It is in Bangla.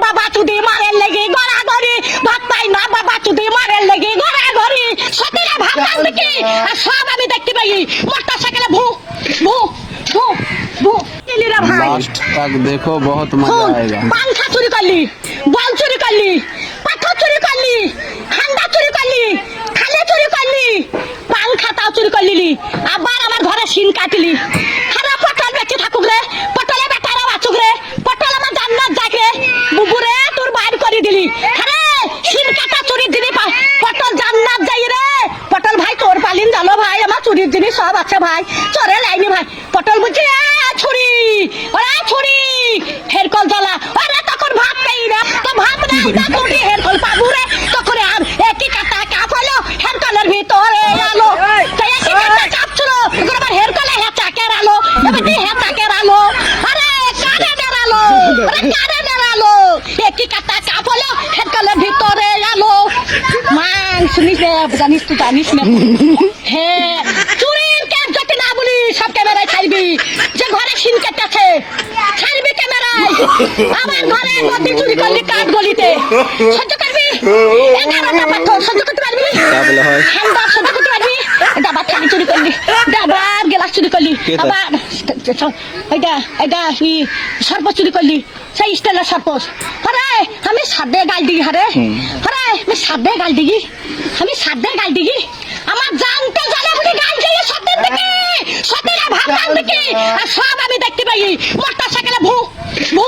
বাবা চুদি মারের লেগে গড়াগড়ি ভাত পাই না বাবা চুদি মারের লেগে গড়াগড়ি সতীরা ভাত রাঁধবে কি আর সব আমি দেখতে পাই মোটর সাইকেলে ভু ভু ভু ভু লীলা ভাই लास्ट तक देखो बहुत मजा आएगा। पंखा चोरी कर ली, बॉल चोरी कर ली, पत्थर चोरी कर ली, खंडा चोरी कर ली, खाले चोरी कर ली, पंखा ताव चोरी कर ली। আবার আমার ঘরে সিন কাটলি আরে পটল বেঁচে থাকুক রে পটলে বেটারা বাঁচুক রে পটল আমার জান্নাত যাক রে বুবুরে তোর বাইর করে দিলি আরে সিন কাটা চুরির জিনিস পটল জান্নাত যাই রে পটল ভাই তোর পালিন জানো ভাই আমার চুরির জিনিস সব আছে ভাই চরে লাইনি ভাই পটল বুঝছি ছুরি ওরা ছুরি হের কল জ্বালা ওরা তখন ভাত পাই না তো ভাত নাই না তুই হের কল পাবু রে তখন আর একই কাটা কাপ হলো হের কলের ভিতরে আলো তাই একই কাটা চাপ ছিল তখন আবার হের কলে হে চাকের আলো এবার হে চাকের আলো আরে কারে বেরালো আরে কারে বেরালো একই কাটা কাপ হলো হের কলের ভিতরে আলো মান শুনিস না জানিস না হ্যাঁ চুরির ক্যাপ যদি না বলি সব ক্যামেরায় ছাড়বি যে ঘরে সিন কেটেছে ছাড়বি ক্যামেরায় আমার ঘরে গতি চুরি করলি কাঠ গলিতে সহ্য করবি 11টা পাথর সহ্য করতে পারবি হ্যান্ডা সহ্য করতে পারবি ডাবা থালি চুরি করলি ডাবার গ্লাস চুরি করলি আবার এটা সর্প চুরি করলি সেই স্টাইলের সর্প আরে আমি সাদে গাল দিই আরে আমি সাদে গাল দিই আমার জানতে জানা বলে গাল দিয়ে সত্যের দিকে সত্যেরা ভাব রাঁধবে কি আর সব আমি দেখতে পাই মোটর সাইকেলে ভু ভু